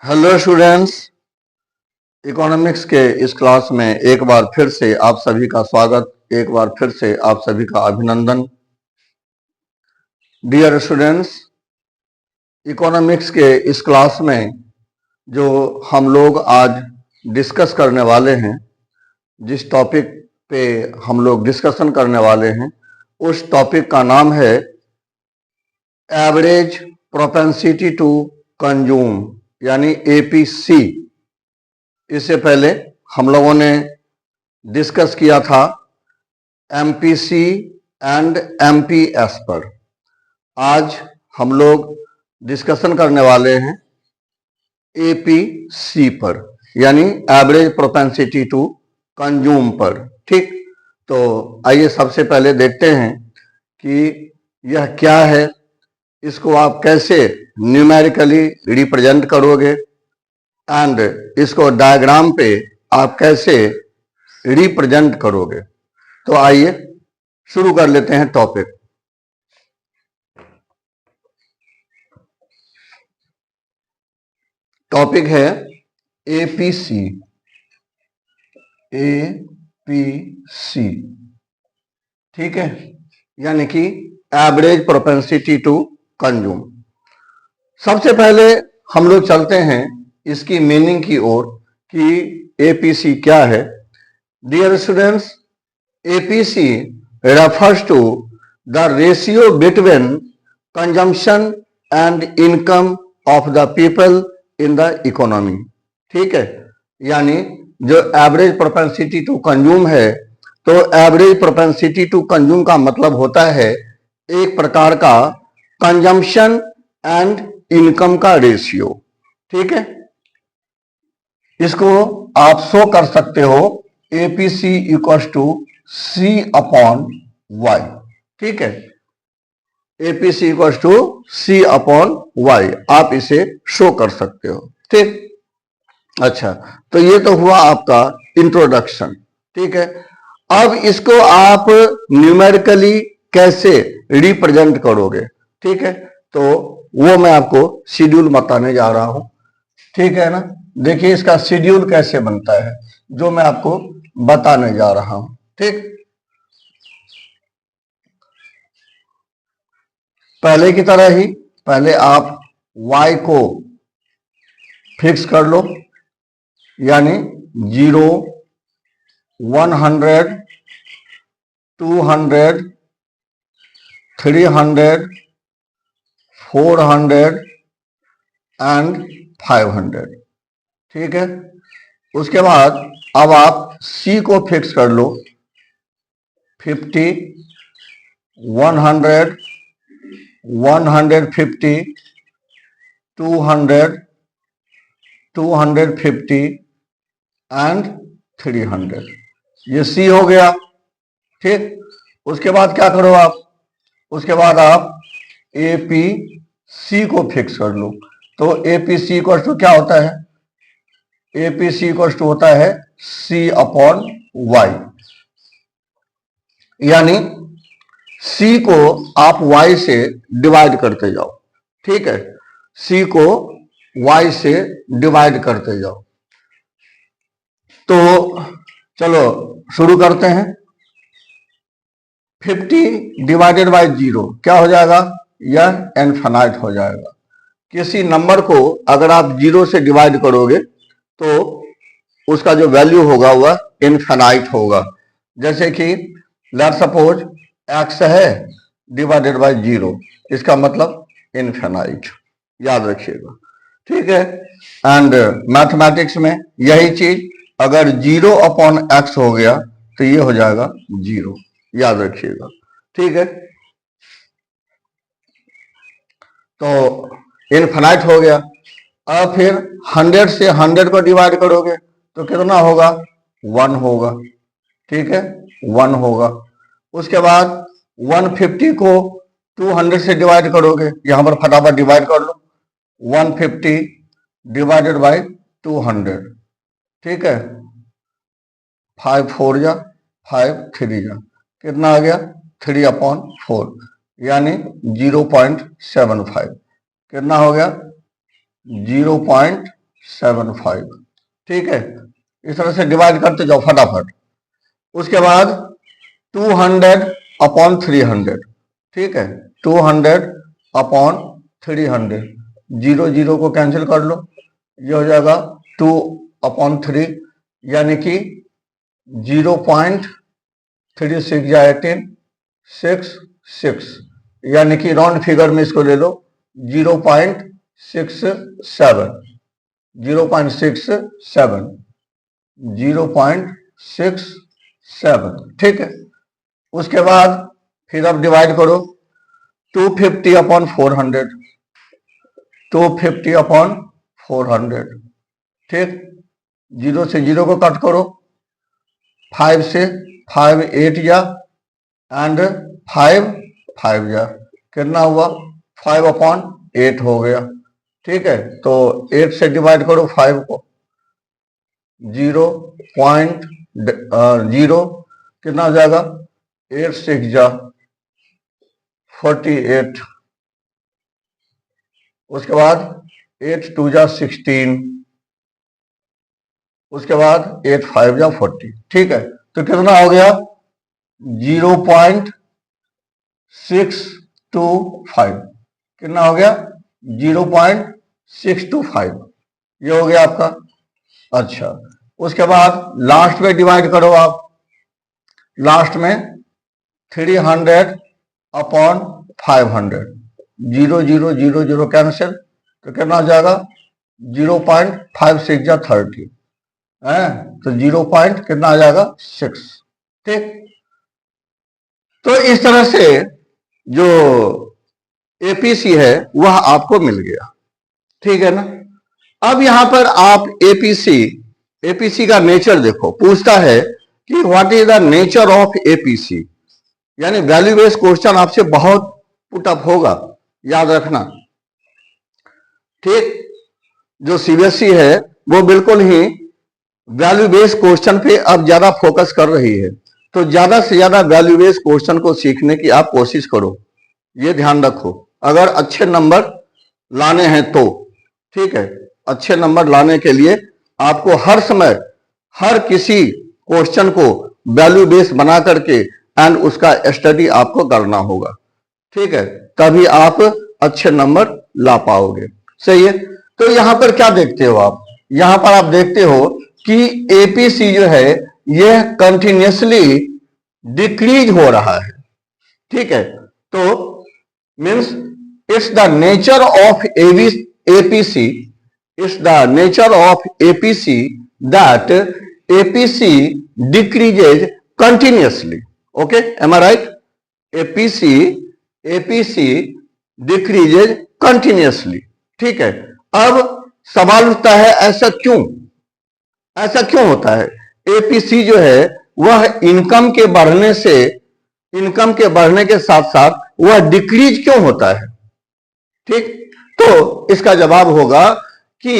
Hello students, economics के इस class में एक बार फिर से आप सभी का स्वागत, एक बार फिर से आप सभी का अभिनंदन। डियर स्टूडेंट्स, इकोनॉमिक्स के इस क्लास में जो हम लोग आज डिस्कस करने वाले हैं, जिस टॉपिक पे हम लोग डिस्कशन करने वाले हैं, उस टॉपिक का नाम है एवरेज प्रोपेंसिटी टू कंज्यूम, यानी एपीसी। इससे पहले हम लोगों ने डिस्कस किया था एमपीसी एंड एमपीएस पर। आज हम लोग डिस्कशन करने वाले हैं एपीसी पर, यानी एवरेज प्रोपेंसिटी टू कंज्यूम पर। ठीक, तो आइए सबसे पहले देखते हैं कि यह क्या है, इसको आप कैसे न्यूमेरिकली रिप्रेजेंट करोगे एंड इसको डायग्राम पे आप कैसे रिप्रेजेंट करोगे। तो आइए शुरू कर लेते हैं टॉपिक। टॉपिक है एपीसी। एपीसी, ठीक है, यानी कि एवरेज प्रोपेंसिटी टू कंज्यूम। सबसे पहले हम लोग चलते हैं इसकी मीनिंग की ओर कि एपीसी क्या है। Dear students, APC refers to the ratio between consumption and income of the people in the economy। ठीक है, यानी जो एवरेज प्रोपेंसिटी टू कंज्यूम है, तो एवरेज प्रोपेंसिटी टू कंज्यूम का मतलब होता है एक प्रकार का कंजम्पशन एंड इनकम का रेशियो। ठीक है, इसको आप शो कर सकते हो APC equals to C upon Y. ठीक है, APC equals to C upon Y, आप इसे शो कर सकते हो। ठीक, अच्छा, तो ये तो हुआ आपका इंट्रोडक्शन। ठीक है, अब इसको आप न्यूमेरिकली कैसे रिप्रेजेंट करोगे, ठीक है, तो वो मैं आपको शेड्यूल बताने जा रहा हूं। ठीक है ना, देखिए इसका शेड्यूल कैसे बनता है, जो मैं आपको बताने जा रहा हूं। ठीक, पहले की तरह ही पहले आप y को फिक्स कर लो, यानी 0, 100, 200, 300, 400 एंड 500। ठीक है, उसके बाद अब आप c को फिक्स कर लो, 50, 100, 150, 200, 250 एंड 300। ये सी हो गया। ठीक, उसके बाद क्या करो आप, उसके बाद आप एपीसी को फिक्स कर लो। तो एपीसी इक्वल टू क्या होता है, एपीसी इक्वल टू होता है सी अपॉन वाई, यानी सी को आप y से डिवाइड करते जाओ। ठीक है, सी को y से डिवाइड करते जाओ। तो चलो शुरू करते हैं। 50 डिवाइडेड बाय 0 क्या हो जाएगा, यह इनफिनाइट हो जाएगा। किसी नंबर को अगर आप 0 से डिवाइड करोगे तो उसका जो वैल्यू होगा वह इनफिनाइट होगा। जैसे कि लेट सपोज x है डिवाइडेड बाय 0, इसका मतलब इनफिनाइट, याद रखिएगा। ठीक है, एंड मैथमेटिक्स में यही चीज अगर 0 अपॉन x हो गया तो ये हो जाएगा 0, याद रखिएगा। ठीक है, तो इनफिनाइट हो गया। अब फिर 100 से 100 को डिवाइड करोगे तो कितना होगा, 1 होगा। ठीक है, 1 होगा। उसके बाद 150 को 200 से डिवाइड करोगे, यहां पर फटाफट डिवाइड कर लो, 150 डिवाइडेड बाय 200। ठीक है, 5 4 जा 5 3 जा, कितना आ गया, 3 अपॉन 4, यानी 0.75। कितना हो गया, 0.75 75। ठीक है, इस तरह से डिवाइड करते जाओ फटाफट। उसके बाद 200 अपॉन 300। ठीक है, 200 अपॉन 300, 0 0 को कैंसिल कर लो, ये हो जाएगा 2 अपॉन 3, यानी कि 0.36 या 18 6 6, यानी कि राउंड फिगर में इसको ले लो 0.67, 0.67, 0.67। ठीक है, उसके बाद फिर अब डिवाइड करो 250 अपॉन 400, 250 अपॉन 400। ठीक, 0 से 0 को कट करो, 5 से 5 8 जा एंड 5 5 जा, कितना हुआ 5 अपॉन 8 हो गया। ठीक है, तो 8 से डिवाइड करो 5 को, 0.0 कितना हो जाएगा 8 6 जा 48, उसके बाद 8 2 जा 16, उसके बाद 8 5 जा 40। ठीक है, तो कितना हो गया 0.625, कितना हो गया 0.625, ये हो गया आपका। अच्छा, उसके बाद लास्ट में डिवाइड करो आप, लास्ट में 300 अपॉन 500, 0 0 0 0 कैंसिल, तो कितना हो जाएगा 0.56 जा 30 है, तो 0 पॉइंट कितना आ जाएगा 6। ठीक, तो इस तरह से जो एपीसी है वह आपको मिल गया। ठीक है ना, अब यहां पर आप एपीसी का नेचर देखो, पूछता है कि what is the nature of APC, यानी वैल्यू बेस्ड क्वेश्चन आपसे बहुत पुटअप होगा, याद रखना। ठीक, जो सीबीएसई है वो बिल्कुल ही वैल्यू बेस्ड क्वेश्चन पे अब ज्यादा फोकस कर रही है, तो ज्यादा से ज्यादा वैल्यू बेस्ड क्वेश्चन को सीखने की आप कोशिश करो, ये ध्यान रखो, अगर अच्छे नंबर लाने हैं तो। ठीक है, अच्छे नंबर लाने के लिए आपको हर समय हर किसी क्वेश्चन को वैल्यू बेस्ड बना करके एंड उसका स्टडी आपको करना होगा। ठीक है, तभी आप अच्छे नंबर ला पाओगे। सही है, तो यहां पर क्या देखते हो आप, यहां पर आप देखते हो कि एपीसी जो है यह कंटिन्यूसली डिक्रीज हो रहा है। ठीक है, तो means it's the nature of APC, it's the nature of APC that APC decreases continuously. Okay, am I right? APC decreases continuously. ठीक है, अब सवाल उठता है ऐसा क्यों, ऐसा क्यों होता है? एपीसी जो है वह इनकम के बढ़ने से, इनकम के बढ़ने के साथ साथ वह डिक्रीज क्यों होता है? ठीक, तो इसका जवाब होगा कि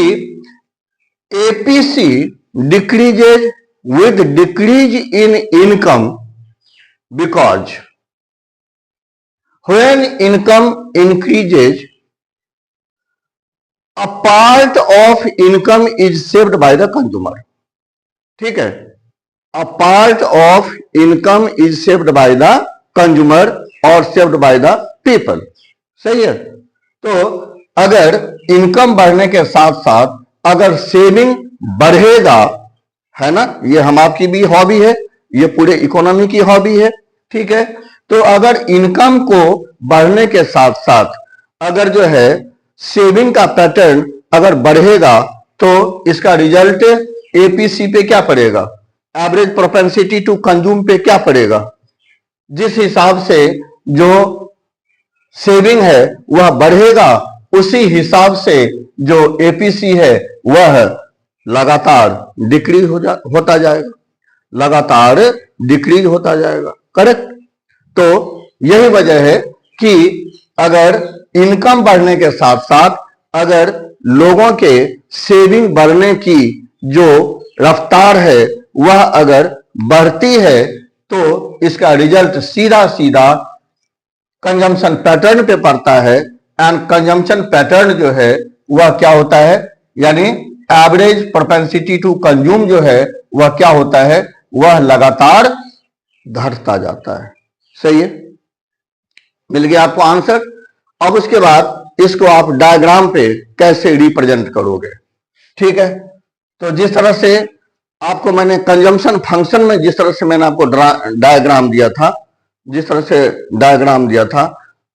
APC decreases with decrease in income because when income increases a part of income is saved by the consumer. ठीक है, a part of income is saved by the consumer और saved by the people. सही है, तो अगर income बढ़ने के साथ साथ अगर सेविंग बढ़ेगा, है ना, ये हम आपकी भी हॉबी है, ये पूरे इकोनॉमी की हॉबी है। ठीक है, तो अगर इनकम को बढ़ने के साथ साथ अगर जो है सेविंग का पैटर्न अगर बढ़ेगा तो इसका रिजल्ट एपीसी पे क्या पड़ेगा, एवरेज प्रोपेंसिटी टू कंज्यूम पे क्या पड़ेगा? जिस हिसाब से जो सेविंग है वह बढ़ेगा उसी हिसाब से जो एपीसी है वह लगातार डिक्रीज होता जाएगा, लगातार डिक्रीज होता जाएगा। करेक्ट, तो यही वजह है कि अगर इनकम बढ़ने के साथ साथ अगर लोगों के सेविंग बढ़ने की जो रफ्तार है वह अगर बढ़ती है तो इसका रिजल्ट सीधा सीधा कंजम्पशन पैटर्न पे पड़ता है। एंड कंजम्पशन पैटर्न जो है वह क्या होता है, यानी एवरेज प्रोपेंसिटी टू कंज्यूम जो है वह क्या होता है, वह लगातार घटता जाता है। सही है, मिल गया आपको आंसर। अब उसके बाद इसको आप डायग्राम पे कैसे रिप्रेजेंट करोगे। ठीक है, तो जिस तरह से आपको मैंने कंजम्पशन फंक्शन में जिस तरह से मैंने आपको डायग्राम दिया था, जिस तरह से डायग्राम दिया था,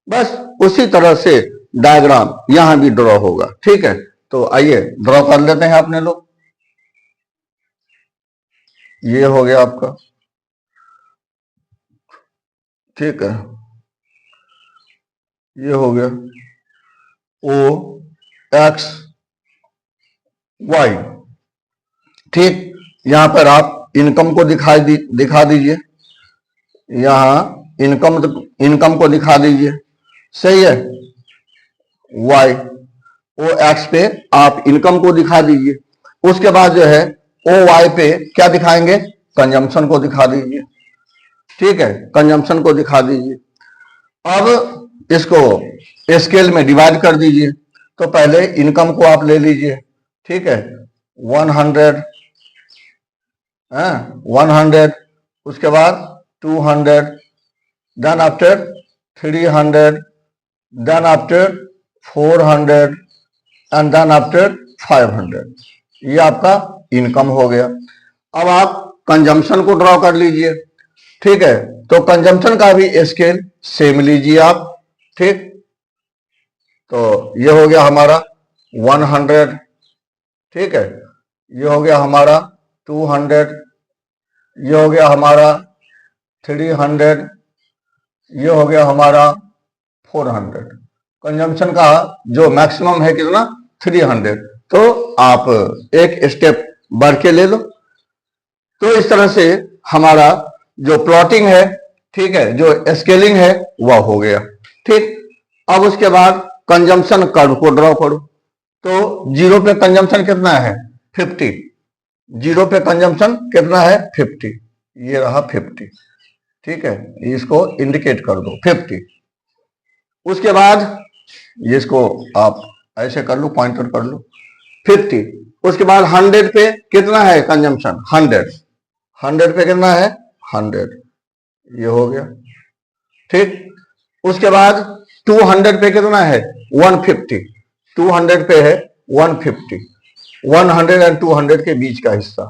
बस उसी तरह से डायग्राम यहां भी ड्रॉ होगा। ठीक है, तो आइए ड्रॉ कर लेते हैं अपने लोग। ये हो गया आपका, ठीक है, ये हो गया ओ एक्स वाई। ठीक, यहां पर आप इनकम को दिखा दीजिए, यहां इनकम को दिखा दीजिए। सही है, वाई ओ एक्स पे आप इनकम को दिखा दीजिए। उसके बाद जो है ओ वाई पे क्या दिखाएंगे, कंजम्पशन को दिखा दीजिए। ठीक है, कंजम्पशन को दिखा दीजिए। अब इसको स्केल में डिवाइड कर दीजिए। तो पहले इनकम को आप ले लीजिए। ठीक है, 100, 100, उसके बाद 200, then after 300, then after 400 and then after 500। ये आपका इनकम हो गया। अब आप कंजम्पशन को ड्रॉ कर लीजिए। ठीक है, तो कंजम्पशन का भी स्केल सेम लीजिए आप। ठीक, तो ये हो गया हमारा 100। ठीक है, ये हो गया हमारा 200, ये हो गया हमारा 300, ये हो गया हमारा 400। कंजम्पशन का जो मैक्सिमम है कितना, 300। तो आप एक स्टेप बढ़ के ले लो। तो इस तरह से हमारा जो प्लॉटिंग है, ठीक है, जो स्केलिंग है वह हो गया। ठीक, अब उसके बाद कंजम्पशन कर्व को ड्रॉ करो। तो 0 पे कंजम्पशन कितना है, 50। 0 पे कंजम्पशन कितना है, 50। ये रहा 50। ठीक है, इसको इंडिकेट कर दो 50। उसके बाद ये इसको आप ऐसे कर लो, पॉइंटर कर लो 50। उसके बाद 100 पे कितना है कंजम्पशन, 100। 100 पे कितना है, 100। ये हो गया। ठीक, उसके बाद 200 पे कितना है, 150। 200 पे है 150। 100 एंड 200 के बीच का हिस्सा।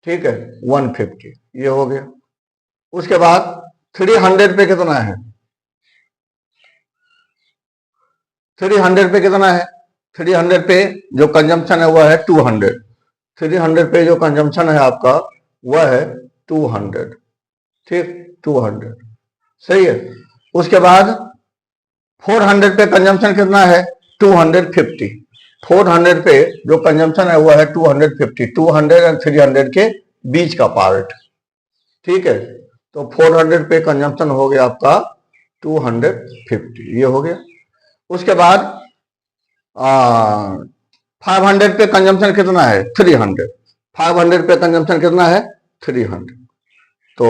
ठीक है, 150। ये हो गया। उसके बाद 300 पे कितना है, 300 पे कितना है, 300 पे जो कंजम्पशन है वह है 200। 300 पे जो कंजम्पशन है आपका वह है 200। ठीक, 200। सही है। उसके बाद 400 पे कंजम्पशन कितना है, 250। 400 पे जो कंजम्पशन है वह है 250। 200 एंड 300 के बीच का पार्ट। ठीक है, तो 400 पे कंजम्पशन हो गया आपका 250। ये हो गया। उसके बाद 500 पे कंजम्पशन कितना है, 300। 500 पे कंजम्पशन कितना है, 300। तो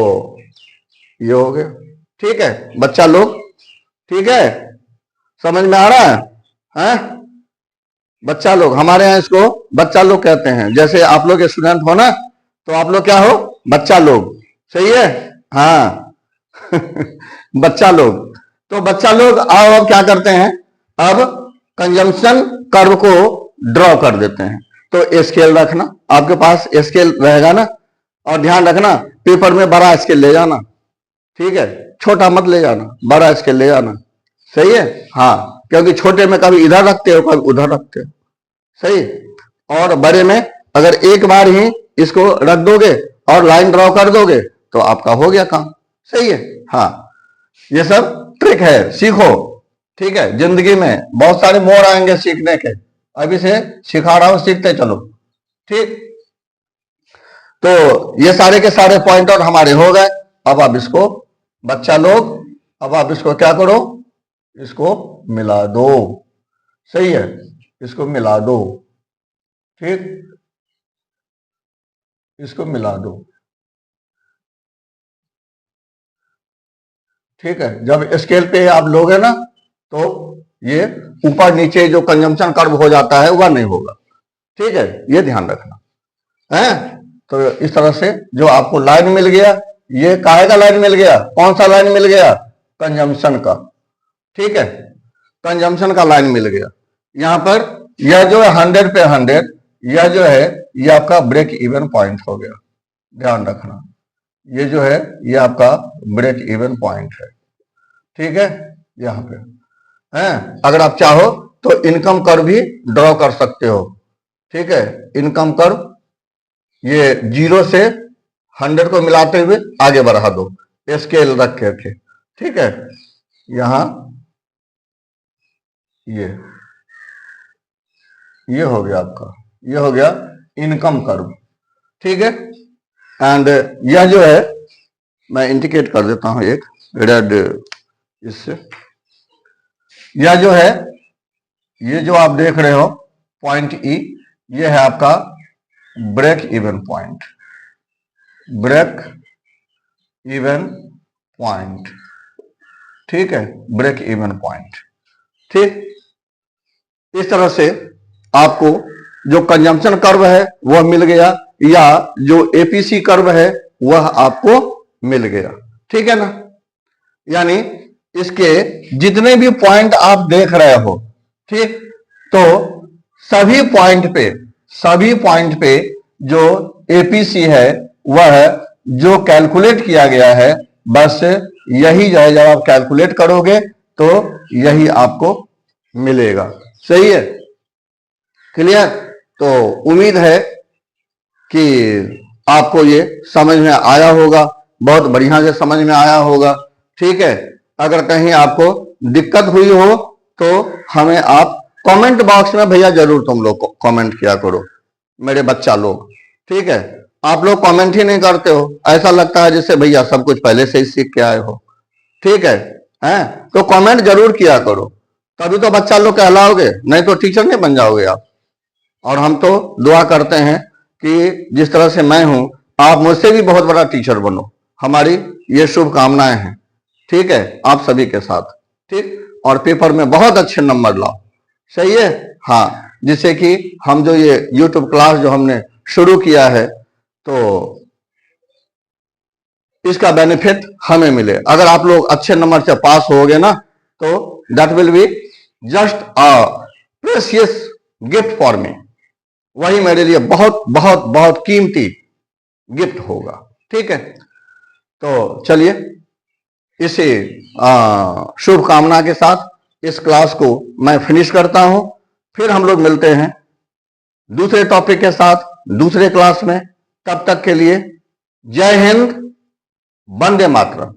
ये हो गया। ठीक है बच्चा लोग, ठीक है, समझ में आ रहा है? बच्चा लोग, हमारे यहाँ इसको बच्चा लोग कहते हैं। जैसे आप लोग स्टूडेंट हो ना, तो आप लोग क्या हो, बच्चा लोग। सही है, हाँ बच्चा लोग। तो बच्चा लोग आओ, अब क्या करते हैं, अब कंजम्पशन कर्व को ड्रॉ कर देते हैं। तो स्केल रखना, आपके पास स्केल रहेगा ना, और ध्यान रखना पेपर में बड़ा स्केल ले जाना। ठीक है, छोटा मत ले जाना, बड़ा स्केल ले जाना। सही है, हाँ, क्योंकि छोटे में कभी इधर रखते हो कभी उधर रखते हो। सही, और बड़े में अगर एक बार ही इसको रख दोगे और लाइन ड्रॉ कर दोगे तो आपका हो गया काम। सही है, हाँ, ये सब ट्रिक है, सीखो। ठीक है, जिंदगी में बहुत सारे मोड़ आएंगे सीखने के, अभी से सिखा रहा हूं, सीखते चलो। ठीक, तो ये सारे के सारे पॉइंटर हमारे हो गए। अब आप इसको बच्चा लोग, अब आप इसको क्या करो, इसको मिला दो। सही है, इसको मिला दो। ठीक, इसको मिला दो। ठीक है, जब स्केल पे आप लोगे ना तो ये ऊपर नीचे जो कंजम्पशन कर्व हो जाता है वह नहीं होगा। ठीक है, ये ध्यान रखना है। तो इस तरह से जो आपको लाइन मिल गया, ये काहे का लाइन मिल गया, कौन सा लाइन मिल गया, कंजम्पशन का। ठीक है, कंजम्पशन का लाइन मिल गया। यहां पर यह जो है 100 पे 100, यह जो है ये आपका ब्रेक इवन पॉइंट हो गया, ध्यान रखना। ये जो है ये आपका ब्रेक इवन पॉइंट है। ठीक है, यहां पे है। अगर आप चाहो तो इनकम कर्व भी ड्रॉ कर सकते हो। ठीक है, इनकम कर्व ये 0 से 100 को मिलाते हुए आगे बढ़ा दो, स्केल रख के। ठीक है, यहां ये हो गया आपका, ये हो गया इनकम कर्व। ठीक है, एंड यह जो है मैं इंडिकेट कर देता हूं एक रेड इससे। यह जो है, ये जो आप देख रहे हो पॉइंट ई, ये है आपका break even point, break even point. ठीक है, ब्रेक इवन पॉइंट। ठीक, इस तरह से आपको जो कंजम्पशन कर्व है वह मिल गया, या जो एपीसी कर्व है वह आपको मिल गया। ठीक है ना, यानी इसके जितने भी पॉइंट आप देख रहे हो, ठीक, तो सभी पॉइंट पे जो एपीसी है वह जो कैलकुलेट किया गया है, बस यही जो है जब आप कैलकुलेट करोगे तो यही आपको मिलेगा। सही है, क्लियर। तो उम्मीद है कि आपको ये समझ में आया होगा, बहुत बढ़िया से समझ में आया होगा। ठीक है, अगर कहीं आपको दिक्कत हुई हो तो हमें आप कमेंट बॉक्स में भैया जरूर तुम लोग कमेंट किया करो, मेरे बच्चा लोग। ठीक है, आप लोग कमेंट ही नहीं करते हो, ऐसा लगता है जैसे भैया सब कुछ पहले से ही सीख के आए हो। ठीक है, तो कमेंट जरूर किया करो, तभी तो बच्चा लोग कहलाओगे, नहीं तो टीचर नहीं बन जाओगे आप। और हम तो दुआ करते हैं कि जिस तरह से मैं हूं, आप मुझसे भी बहुत बड़ा टीचर बनो, हमारी ये शुभकामनाएं हैं। ठीक है, आप सभी के साथ। ठीक, और पेपर में बहुत अच्छे नंबर लाओ। सही है, हाँ, जिससे कि हम जो ये YouTube क्लास जो हमने शुरू किया है तो इसका बेनिफिट हमें मिले। अगर आप लोग अच्छे नंबर से पास होगे ना, तो that will be just a precious gift for me, वही मेरे लिए बहुत बहुत बहुत कीमती गिफ्ट होगा। ठीक है, तो चलिए इसी शुभकामना के साथ इस क्लास को मैं फिनिश करता हूं। फिर हम लोग मिलते हैं दूसरे टॉपिक के साथ दूसरे क्लास में। तब तक के लिए जय हिंद, वंदे मातरम।